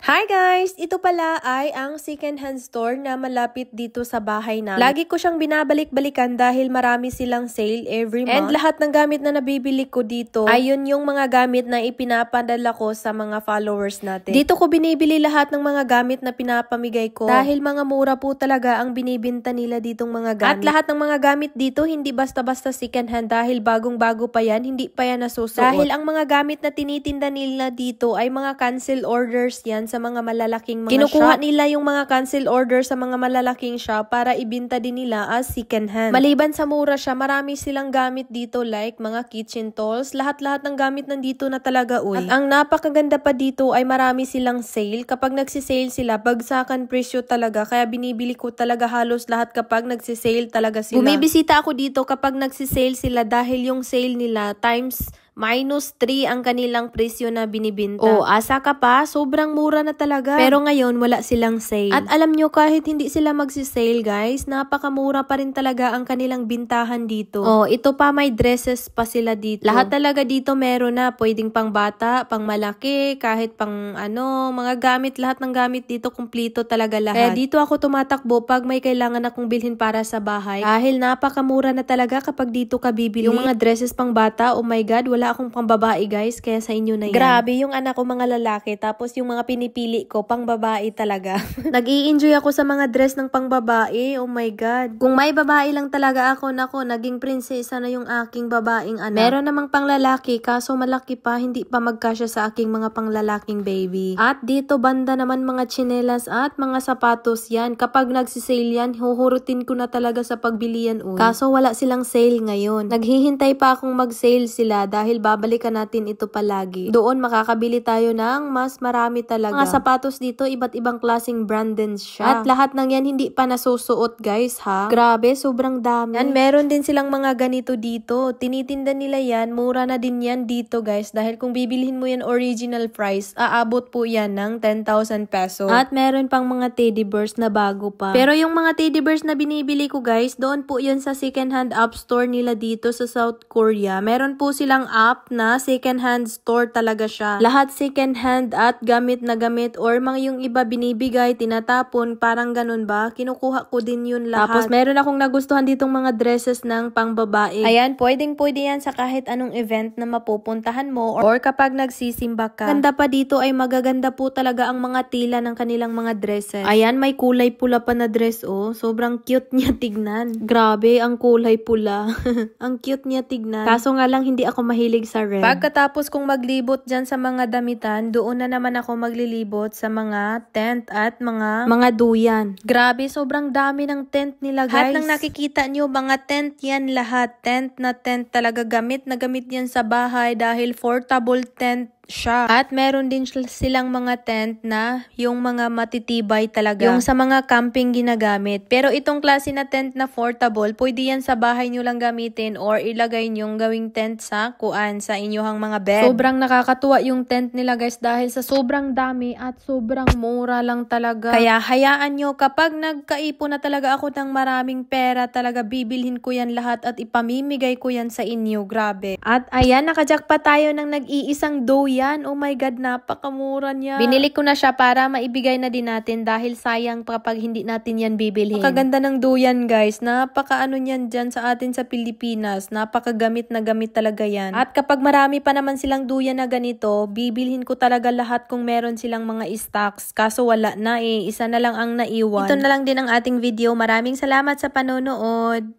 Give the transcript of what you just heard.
Hi guys! Ito pala ay ang second-hand store na malapit dito sa bahay namin. Lagi ko siyang binabalik-balikan dahil marami silang sale every month. And lahat ng gamit na nabibili ko dito, ayun yung mga gamit na ipinapadala ko sa mga followers natin. Dito ko binibili lahat ng mga gamit na pinapamigay ko dahil mga mura po talaga ang binibinta nila ditong mga gamit. At lahat ng mga gamit dito, hindi basta-basta second-hand dahil bagong-bago pa yan, hindi pa yan nasusuot. Dahil ang mga gamit na tinitinda nila dito ay mga cancel orders yan sa mga malalaking mga Kinukuha shop. Nila yung mga cancel order sa mga malalaking shop para ibinta din nila as second hand. Maliban sa mura siya, marami silang gamit dito like mga kitchen tools. Lahat-lahat ng gamit nandito na talaga uy. At ang napakaganda pa dito ay marami silang sale. Kapag nagsisale sila, bagsakan presyo talaga. Kaya binibili ko talaga halos lahat kapag nagsisale talaga sila. Bumibisita ako dito kapag nagsisale sila dahil yung sale nila times -3 ang kanilang presyo na binibinta. O, asa ka pa, sobrang mura na talaga. Pero ngayon, wala silang sale. At alam nyo, kahit hindi sila magsisale, guys, napakamura pa rin talaga ang kanilang bintahan dito. O, ito pa, may dresses pa sila dito. Lahat talaga dito meron na. Pwedeng pang bata, pang malaki, kahit pang mga gamit, lahat ng gamit dito, kumplito talaga lahat. Kaya dito ako tumatakbo pag may kailangan akong bilhin para sa bahay. Dahil napakamura na talaga kapag dito ka bibili. Yung mga dresses pang bata, oh my God, wala akong pang babae guys, kaya sa inyo na yan. Grabe, yung anak ko mga lalaki, tapos yung mga pinipili ko, pang babae talaga. Nag-i-enjoy ako sa mga dress ng pang babae, oh my God. Kung may babae lang talaga ako, nako, naging prinsesa na yung aking babaeng anak. Meron namang pang lalaki, kaso malaki pa, hindi pa magkasya sa aking mga pang lalaking baby. At dito banda naman mga tsinelas at mga sapatos yan. Kapag nagsisale yan, huhurutin ko na talaga sa pagbilian uy. Kaso wala silang sale ngayon. Naghihintay pa akong mag-sale sila dahil babalikan natin ito palagi. Doon makakabili tayo ng mas marami talaga. Mga sapatos dito, iba't ibang klaseng brand din siya. At lahat ng yan hindi pa nasusuot guys ha. Grabe, sobrang dami. Yan, meron din silang mga ganito dito. Tinitinda nila yan, mura na din yan dito guys. Dahil kung bibilhin mo yan original price, aabot po yan ng 10,000 pesos. At meron pang mga teddy bears na bago pa. Pero yung mga teddy bears na binibili ko guys, doon po yan sa second hand app store nila dito sa South Korea. Meron po silang app na second-hand store talaga siya. Lahat second-hand at gamit na gamit or mga yung iba binibigay, tinatapon, parang ganun ba? Kinukuha ko din yun lahat. Tapos meron akong nagustuhan ditong mga dresses ng pangbabae. Ayan, pwedeng-pwede yan sa kahit anong event na mapupuntahan mo or kapag nagsisimba ka. Ganda pa dito ay magaganda po talaga ang mga tila ng kanilang mga dresses. Ayan, may kulay pula pa na dress oh. Sobrang cute niya tignan. Grabe, ang kulay pula. Ang cute niya tignan. Kaso nga lang hindi ako mahilig sa red. Pagkatapos kong maglibot dyan sa mga damitan, doon na naman ako maglilibot sa mga tent at mga duyan. Grabe, sobrang dami ng tent nila guys. Lahat ng nakikita nyo, mga tent yan lahat. Tent na tent talaga, gamit na gamit yan sa bahay dahil portable tent siya. At meron din silang mga tent na yung mga matitibay talaga. Yung sa mga camping ginagamit. Pero itong klase na tent na portable, pwede yan sa bahay nyo lang gamitin or ilagay nyo gawing tent sa sa inyohang mga bed. Sobrang nakakatuwa yung tent nila guys dahil sa sobrang dami at sobrang mura lang talaga. Kaya hayaan nyo, kapag nagkaipon na talaga ako ng maraming pera, talaga bibilhin ko yan lahat at ipamimigay ko yan sa inyo. Grabe. At ayan, nakajackpot tayo ng nag-iisang dough yan. Oh my God, napakamura niya. Binili ko na siya para maibigay na din natin dahil sayang kapag hindi natin yan bibilhin. Napakaganda ng duyan guys. Napakaano niyan dyan sa atin sa Pilipinas. Napakagamit na gamit talaga yan. At kapag marami pa naman silang duyan na ganito, bibilhin ko talaga lahat kung meron silang mga stocks. Kaso wala na eh. Isa na lang ang naiwan. Ito na lang din ang ating video. Maraming salamat sa panonood.